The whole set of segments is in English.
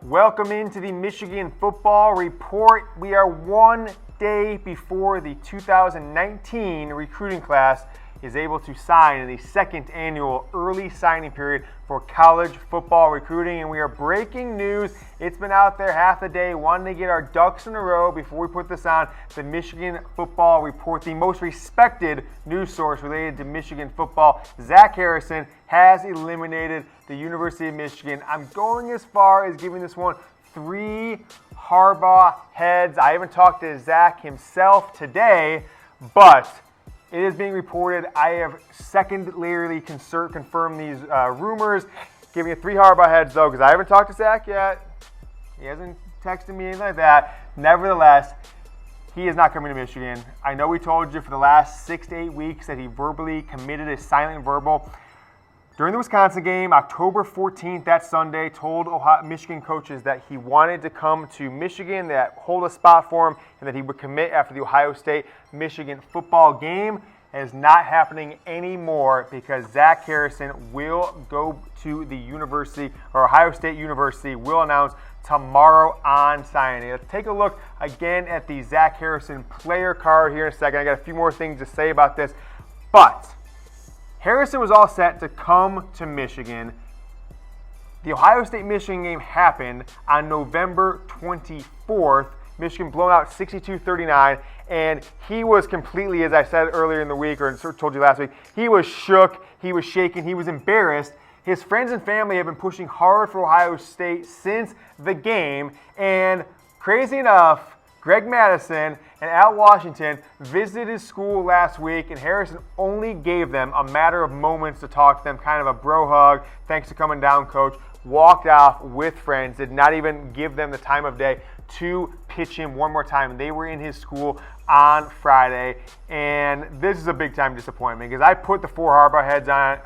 Welcome into the Michigan Football Report. We are 1 day before the 2019 recruiting class is able to sign in the second annual early signing period for college football recruiting. And we are breaking news. It's been out there half the day, wanting to get our ducks in a row before we put this on the Michigan Football Report, the most respected news source related to Michigan football. Zack has eliminated the University of Michigan. I'm going as far as giving this one 3 Harbaugh heads. I haven't talked to Zack himself today, but it is being reported. I have secondarily confirmed these rumors, giving it 3 Harbaugh heads though, because I haven't talked to Zack yet. He hasn't texted me, anything like that. Nevertheless, he is not coming to Michigan. I know we told you for the last 6 to 8 weeks that he verbally committed a silent verbal. During the Wisconsin game, October 14th, that Sunday, told Michigan coaches that he wanted to come to Michigan, that hold a spot for him, and that he would commit after the Ohio State-Michigan football game. It is not happening anymore because Zack will go to the university, or Ohio State University will announce tomorrow on signing. Let's take a look again at the Zack player card here in a second. I got a few more things to say about this, but Harrison was all set to come to Michigan. The Ohio State-Michigan game happened on November 24th. Michigan blown out 62-39, and he was completely, as I said earlier in the week, or told you last week, he was shook, he was shaken, he was embarrassed. His friends and family have been pushing hard for Ohio State since the game, and crazy enough, Greg Madison and Al Washington visited his school last week, and Harrison only gave them a matter of moments to talk to them, kind of a bro hug. Thanks for coming down, coach. Walked off with friends, did not even give them the time of day to pitch him one more time. They were in his school on Friday, and this is a big time disappointment because I put the 4 Harbaugh heads on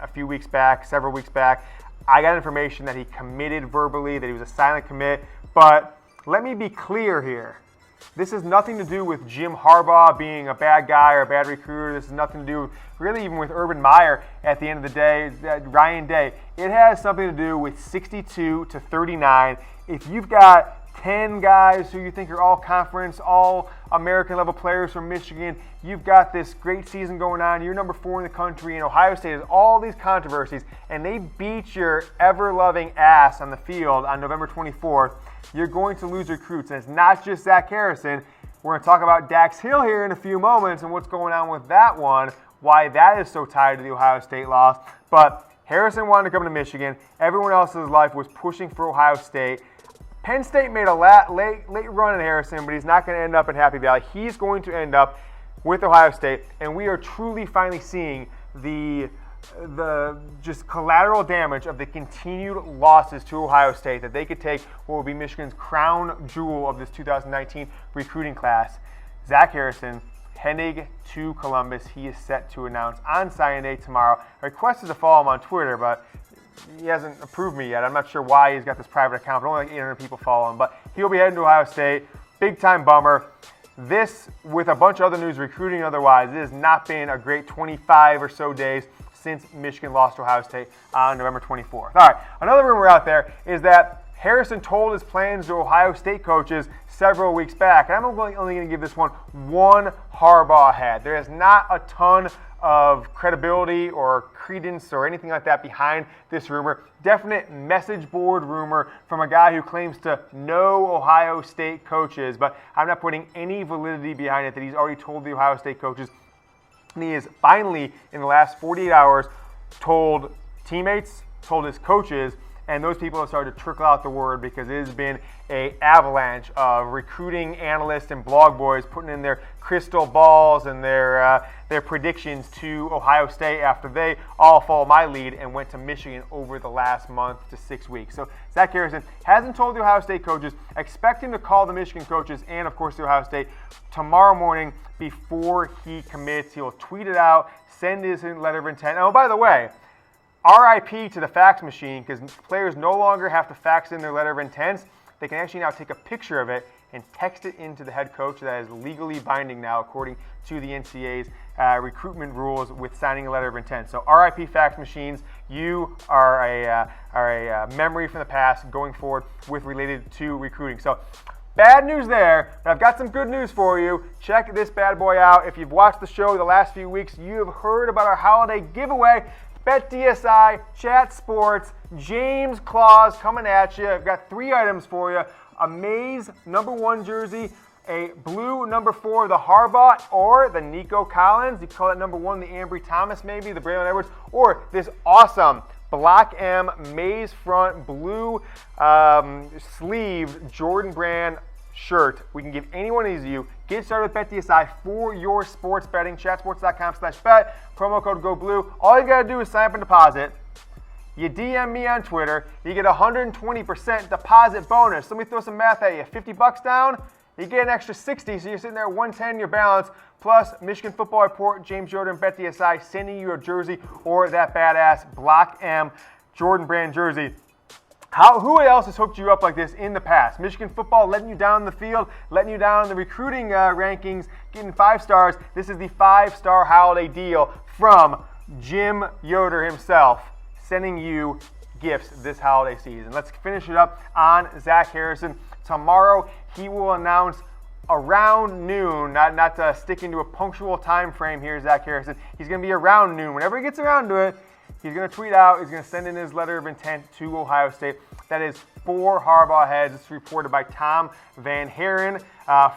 several weeks back. I got information that he committed verbally, that he was a silent commit, but let me be clear here. This has nothing to do with Jim Harbaugh being a bad guy or a bad recruiter. This has nothing to do really even with Urban Meyer at the end of the day, Ryan Day. It has something to do with 62-39. If you've got 10 guys who you think are all conference, all American level players from Michigan, you've got this great season going on, you're number 4 in the country, and Ohio State has all these controversies, and they beat your ever-loving ass on the field on November 24th, you're going to lose recruits. And it's not just Zack Harrison. We're going to talk about Dax Hill here in a few moments and what's going on with that one, why that is so tied to the Ohio State loss. But Harrison wanted to come to Michigan. Everyone else's life was pushing for Ohio State. Penn State made a late run at Harrison, but he's not going to end up in Happy Valley. He's going to end up with Ohio State, and we are truly finally seeing the just collateral damage of the continued losses to Ohio State that they could take what will be Michigan's crown jewel of this 2019 recruiting class. Zack Harrison heading to Columbus. He is set to announce on signing day tomorrow. I requested to follow him on Twitter, but he hasn't approved me yet. I'm not sure why he's got this private account, but only like 800 people follow him. But he'll be heading to Ohio State. Big time bummer. This, with a bunch of other news, recruiting otherwise, it has not been a great 25 or so days since Michigan lost to Ohio State on November 24th. All right, another rumor out there is that Harrison told his plans to Ohio State coaches several weeks back. And I'm only going to give this one Harbaugh head. There is not a ton of credibility or credence or anything like that behind this rumor. Definite message board rumor from a guy who claims to know Ohio State coaches, but I'm not putting any validity behind it that he's already told the Ohio State coaches. And he has finally, in the last 48 hours, told teammates, told his coaches, and those people have started to trickle out the word because it has been an avalanche of recruiting analysts and blog boys putting in their crystal balls and their predictions to Ohio State after they all followed my lead and went to Michigan over the last month to 6 weeks. So Zack Harrison hasn't told the Ohio State coaches, expect him to call the Michigan coaches and, of course, the Ohio State tomorrow morning before he commits. He'll tweet it out, send his letter of intent. Oh, by the way, RIP to the fax machine, because players no longer have to fax in their letter of intents. They can actually now take a picture of it and text it into the head coach. That is legally binding now, according to the NCAA's recruitment rules with signing a letter of intent. So RIP fax machines, you are a memory from the past going forward with related to recruiting. So bad news there, but I've got some good news for you. Check this bad boy out. If you've watched the show the last few weeks, you have heard about our holiday giveaway. BetDSI, Chat Sports, James Claus coming at you. I've got 3 items for you. A Mays #1 jersey, a blue #4, the Harbaugh, or the Nico Collins. You call it #1, the Ambry Thomas maybe, the Braylon Edwards, or this awesome Block M Mays front blue sleeved Jordan Brand shirt. We can give any one of these to you. Get started with BetDSI for your sports betting. Chatsports.com/bet. Promo code GOBLUE. All you got to do is sign up and deposit. You DM me on Twitter. You get a 120% deposit bonus. Let me throw some math at you. $50 down, you get an extra 60, so you're sitting there at 110 your balance. Plus, Michigan Football Report, James Yoder, and BetDSI sending you a jersey or that badass Block M Jordan Brand jersey. Who else has hooked you up like this in the past? Michigan football letting you down the field, letting you down in the recruiting rankings, getting 5 stars. This is the 5-star holiday deal from Jim Yoder himself, sending you gifts this holiday season. Let's finish it up on Zack Harrison. Tomorrow, he will announce around noon, not sticking to a punctual time frame here, Zack Harrison. He's going to be around noon. Whenever he gets around to it, he's going to tweet out, he's going to send in his letter of intent to Ohio State. That is 4 Harbaugh heads. It's reported by Tom Van Haren,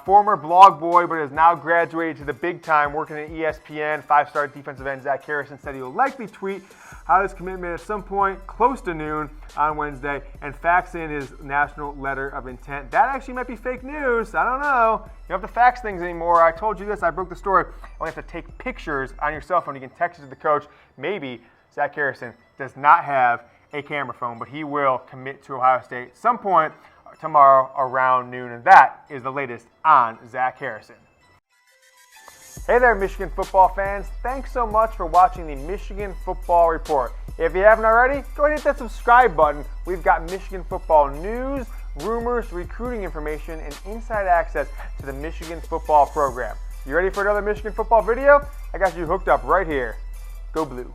former blog boy, but has now graduated to the big time, working at ESPN. 5-star defensive end Zack Harrison said he will likely tweet out his commitment at some point close to noon on Wednesday and fax in his national letter of intent. That actually might be fake news. I don't know. You don't have to fax things anymore. I told you this. I broke the story. You only have to take pictures on your cell phone. You can text it to the coach. Maybe Zack Harrison does not have a camera phone, but he will commit to Ohio State some point tomorrow around noon, and that is the latest on Zack Harrison. Hey there, Michigan football fans. Thanks so much for watching the Michigan Football Report. If you haven't already, go ahead and hit that subscribe button. We've got Michigan football news, rumors, recruiting information, and inside access to the Michigan football program. You ready for another Michigan football video? I got you hooked up right here. Go Blue.